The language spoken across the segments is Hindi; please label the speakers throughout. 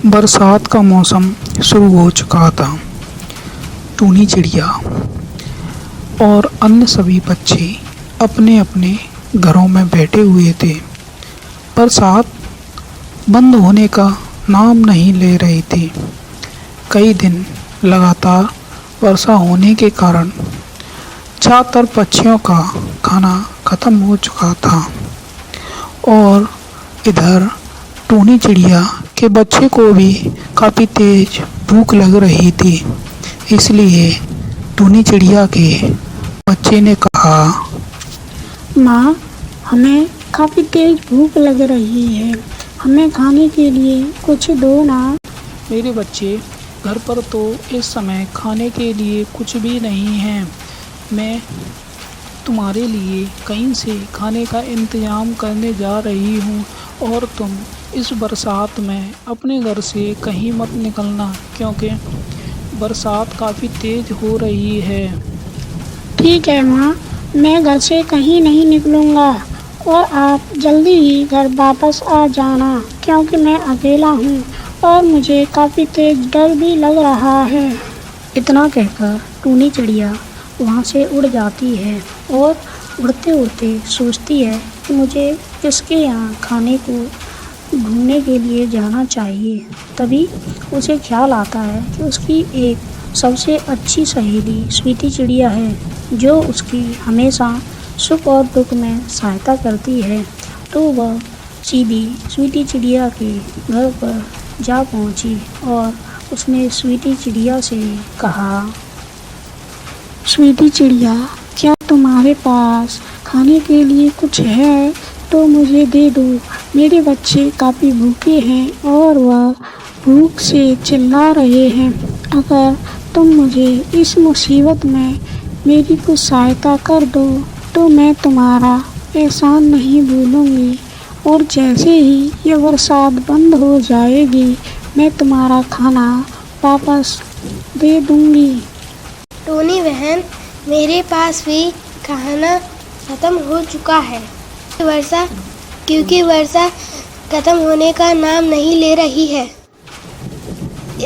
Speaker 1: बरसात का मौसम शुरू हो चुका था। टूनी चिड़िया और अन्य सभी पक्षी अपने अपने घरों में बैठे हुए थे। बरसात बंद होने का नाम नहीं ले रही थी। कई दिन लगातार वर्षा होने के कारण ज़्यादातर पक्षियों का खाना ख़त्म हो चुका था और इधर टूनी चिड़िया के बच्चे को भी काफ़ी तेज भूख लग रही थी। इसलिए टूनी चिड़िया के बच्चे ने कहा,
Speaker 2: माँ, हमें काफ़ी तेज भूख लग रही है, हमें खाने के लिए कुछ दो ना।
Speaker 1: मेरे बच्चे, घर पर तो इस समय खाने के लिए कुछ भी नहीं है। मैं तुम्हारे लिए कहीं से खाने का इंतज़ाम करने जा रही हूँ और तुम इस बरसात में अपने घर से कहीं मत निकलना, क्योंकि बरसात काफ़ी तेज़ हो रही है।
Speaker 2: ठीक है माँ, मैं घर से कहीं नहीं निकलूँगा और आप जल्दी ही घर वापस आ जाना, क्योंकि मैं अकेला हूँ और मुझे काफ़ी तेज डर भी लग रहा है। इतना कहकर टूनी चिड़िया वहाँ से उड़ जाती है और उड़ते उड़ते सोचती है कि मुझे किसके यहाँ खाने को ढूंढने के लिए जाना चाहिए। तभी उसे ख्याल आता है कि उसकी एक सबसे अच्छी सहेली स्वीटी चिड़िया है, जो उसकी हमेशा सुख और दुख में सहायता करती है। तो वह सीधी स्वीटी चिड़िया के घर पर जा पहुंची और उसने स्वीटी चिड़िया से कहा, स्वीटी चिड़िया, क्या तुम्हारे पास खाने के लिए कुछ है तो मुझे दे दो। मेरे बच्चे काफ़ी भूखे हैं और वह भूख से चिल्ला रहे हैं। अगर तुम मुझे इस मुसीबत में मेरी कुछ सहायता कर दो तो मैं तुम्हारा एहसान नहीं भूलूंगी और जैसे ही ये बरसात बंद हो जाएगी मैं तुम्हारा खाना वापस दे दूंगी।
Speaker 3: टूनी बहन, मेरे पास भी खाना ख़त्म हो चुका है। क्योंकि वर्षा ख़त्म होने का नाम नहीं ले रही है,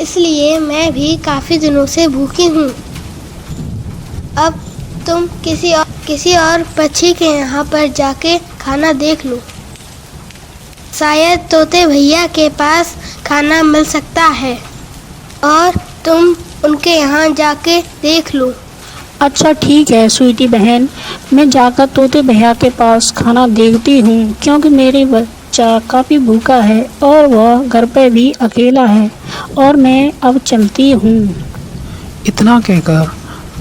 Speaker 3: इसलिए मैं भी काफ़ी दिनों से भूखी हूँ। अब तुम किसी और पक्षी के यहाँ पर जाके खाना देख लो। शायद तोते भैया के पास खाना मिल सकता है और तुम उनके यहाँ जाके देख लो।
Speaker 2: अच्छा ठीक है स्वीटी बहन, मैं जाकर तोते भैया के पास खाना देखती हूँ, क्योंकि मेरे बच्चा काफ़ी भूखा है और वह घर पे भी अकेला है और मैं अब चलती हूँ।
Speaker 1: इतना कहकर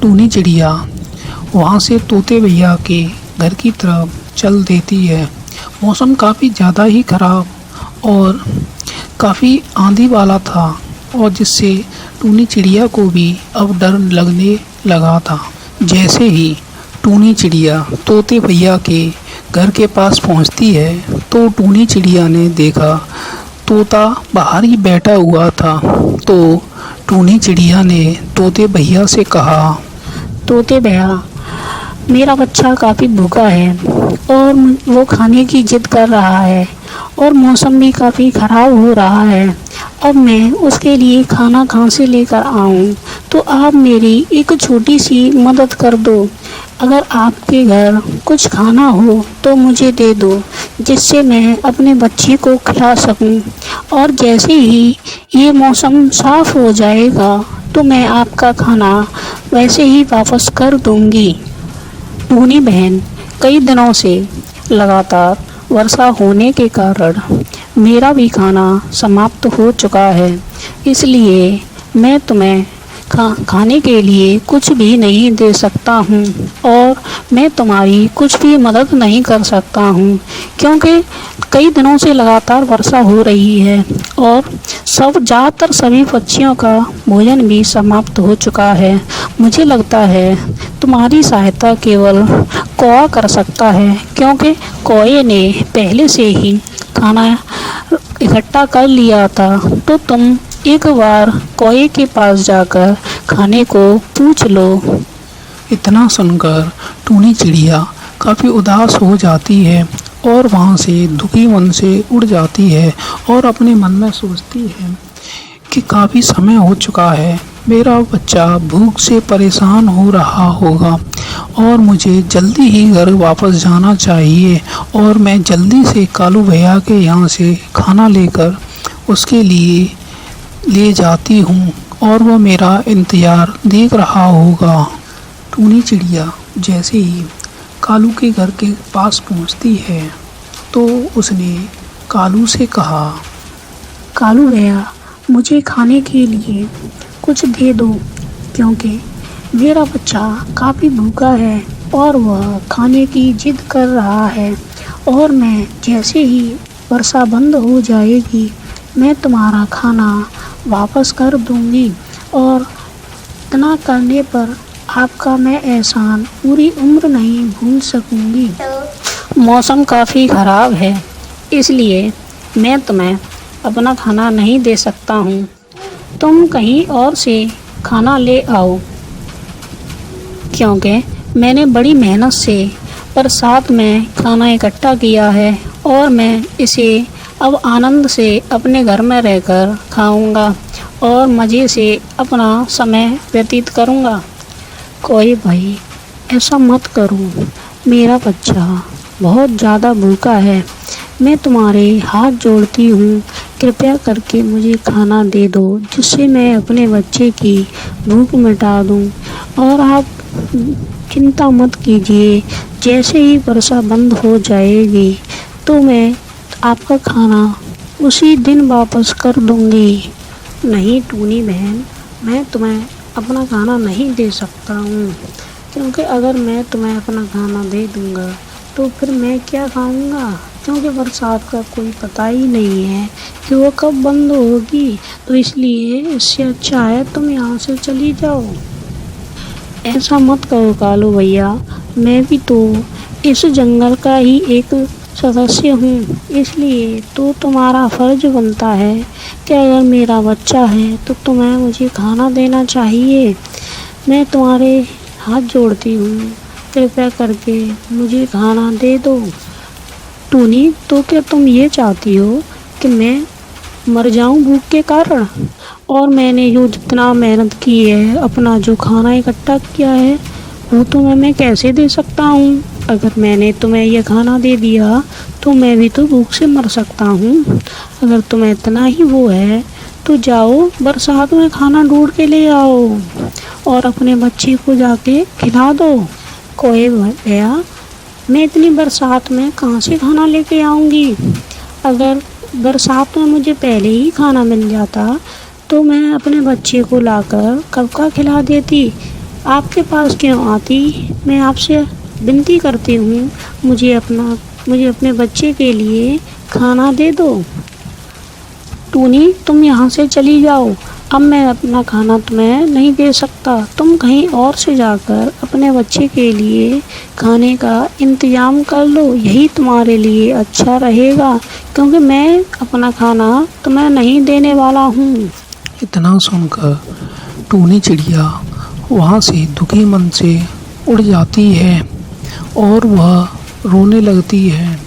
Speaker 1: टूनी चिड़िया वहाँ से तोते भैया के घर की तरफ चल देती है। मौसम काफ़ी ज़्यादा ही ख़राब और काफ़ी आंधी वाला था और जिससे टूनी चिड़िया को भी अब डर लगने लगा था। जैसे ही टूनी चिड़िया तोते भैया के घर के पास पहुंचती है तो टूनी चिड़िया ने देखा तोता बाहर ही बैठा हुआ था। तो टूनी चिड़िया ने तोते भैया से कहा,
Speaker 2: तोते भैया, मेरा बच्चा काफ़ी भूखा है और वो खाने की जिद कर रहा है और मौसम भी काफ़ी ख़राब हो रहा है। अब मैं उसके लिए खाना कहाँ से लेकर आऊँ, तो आप मेरी एक छोटी सी मदद कर दो। अगर आपके घर कुछ खाना हो तो मुझे दे दो, जिससे मैं अपने बच्चे को खिला सकूँ और जैसे ही ये मौसम साफ़ हो जाएगा तो मैं आपका खाना वैसे ही वापस कर दूँगी। टूनी बहन, कई दिनों से लगातार वर्षा होने के कारण मेरा भी खाना समाप्त हो चुका है, इसलिए मैं तुम्हें खाने के लिए कुछ भी नहीं दे सकता हूँ और मैं तुम्हारी कुछ भी मदद नहीं कर सकता हूँ, क्योंकि कई दिनों से लगातार वर्षा हो रही है और ज़्यादातर सभी पक्षियों का भोजन भी समाप्त हो चुका है। मुझे लगता है तुम्हारी सहायता केवल कौवा कर सकता है, क्योंकि कौवे ने पहले से ही खाना इकट्ठा कर लिया था। तो तुम एक बार कौवे के पास जाकर खाने को पूछ लो।
Speaker 1: इतना सुनकर टूनी चिड़िया काफ़ी उदास हो जाती है और वहाँ से दुखी मन से उड़ जाती है और अपने मन में सोचती है कि काफ़ी समय हो चुका है, मेरा बच्चा भूख से परेशान हो रहा होगा और मुझे जल्दी ही घर वापस जाना चाहिए और मैं जल्दी से कालू भैया के यहाँ से खाना लेकर उसके लिए ले जाती हूँ और वह मेरा इंतज़ार देख रहा होगा। टूनी चिड़िया जैसे ही कालू के घर के पास पहुँचती है तो उसने कालू से कहा,
Speaker 2: कालू भैया, मुझे खाने के लिए कुछ दे दो, क्योंकि मेरा बच्चा काफ़ी भूखा है और वह खाने की जिद कर रहा है। और मैं जैसे ही वर्षा बंद हो जाएगी मैं तुम्हारा खाना वापस कर दूंगी और इतना करने पर आपका मैं एहसान पूरी उम्र नहीं भूल सकूंगी। मौसम काफ़ी ख़राब है, इसलिए मैं तुम्हें अपना खाना नहीं दे सकता हूँ। तुम कहीं और से खाना ले आओ, क्योंकि मैंने बड़ी मेहनत से बरसात में खाना इकट्ठा किया है और मैं इसे अब आनंद से अपने घर में रहकर खाऊंगा और मज़े से अपना समय व्यतीत करूंगा। कोई भाई, ऐसा मत करो, मेरा बच्चा बहुत ज़्यादा भूखा है। मैं तुम्हारे हाथ जोड़ती हूँ, कृपया करके मुझे खाना दे दो, जिससे मैं अपने बच्चे की भूख मिटा दूँ। और आप चिंता मत कीजिए, जैसे ही वर्षा बंद हो जाएगी तो मैं आपका खाना उसी दिन वापस कर दूँगी। नहीं टूनी बहन, मैं तुम्हें अपना खाना नहीं दे सकता हूँ, क्योंकि अगर मैं तुम्हें अपना खाना दे दूँगा तो फिर मैं क्या खाऊँगा, क्योंकि बरसात का कोई पता ही नहीं है कि वो कब बंद होगी। तो इसलिए इससे अच्छा है तुम यहाँ से चली जाओ। ऐसा मत करो कालू भैया, मैं भी तो इस जंगल का ही एक सदस्य हूँ, इसलिए तो तुम्हारा फ़र्ज बनता है कि अगर मेरा बच्चा है तो तुम्हें मुझे खाना देना चाहिए। मैं तुम्हारे हाथ जोड़ती हूँ, कृपया करके मुझे खाना दे दो। टूनी, तो क्या तुम ये चाहती हो कि मैं मर जाऊँ भूख के कारण? और मैंने जो जितना मेहनत की है, अपना जो खाना इकट्ठा किया है, वो तुम्हें मैं कैसे दे सकता हूँ? अगर मैंने तुम्हें यह खाना दे दिया तो मैं भी तो भूख से मर सकता हूँ। अगर तुम्हें इतना ही वो है तो जाओ बरसात में खाना ढूंढ के ले आओ और अपने बच्चे को जाके खिला दो। कोई भैया, मैं इतनी बरसात में कहाँ से खाना लेके आऊँगी? अगर बरसात में मुझे पहले ही खाना मिल जाता तो मैं अपने बच्चे को लाकर कब का खिला देती। आपके पास क्यों आती? मैं आपसे विनती करती हूँ, मुझे अपने बच्चे के लिए खाना दे दो। टूनी, तुम यहाँ से चली जाओ, अब मैं अपना खाना तुम्हें नहीं दे सकता। तुम कहीं और से जाकर अपने बच्चे के लिए खाने का इंतज़ाम कर लो, यही तुम्हारे लिए अच्छा रहेगा, क्योंकि मैं अपना खाना तुम्हें नहीं देने वाला हूँ।
Speaker 1: इतना सुनकर टूनी चिड़िया वहाँ से दुखी मन से उड़ जाती है और वह रोने लगती है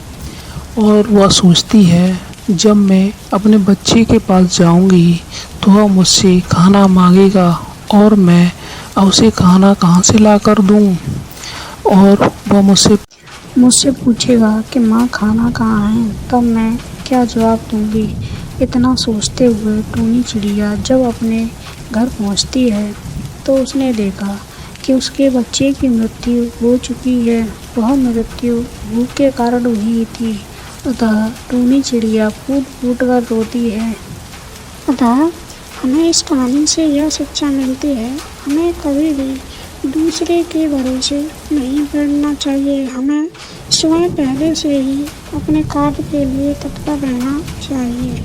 Speaker 1: और वह सोचती है, जब मैं अपने बच्चे के पास जाऊंगी तो वह मुझसे खाना मांगेगा और मैं उसे खाना कहाँ से ला कर दूँ और वह
Speaker 2: मुझसे पूछेगा कि माँ खाना कहाँ है, तब मैं क्या जवाब दूँगी। इतना सोचते हुए टूनी चिड़िया जब अपने घर पहुँचती है तो उसने देखा कि उसके बच्चे की मृत्यु हो चुकी है। वह मृत्यु भूख के कारण हुई थी। अतः टूनी चिड़िया फूट फूट कर रोती है। अतः हमें इस कहानी से यह शिक्षा मिलती है, हमें कभी भी दूसरे के भरोसे नहीं बैठना चाहिए। हमें स्वयं पहले से ही अपने कार्य के लिए तत्पर रहना चाहिए।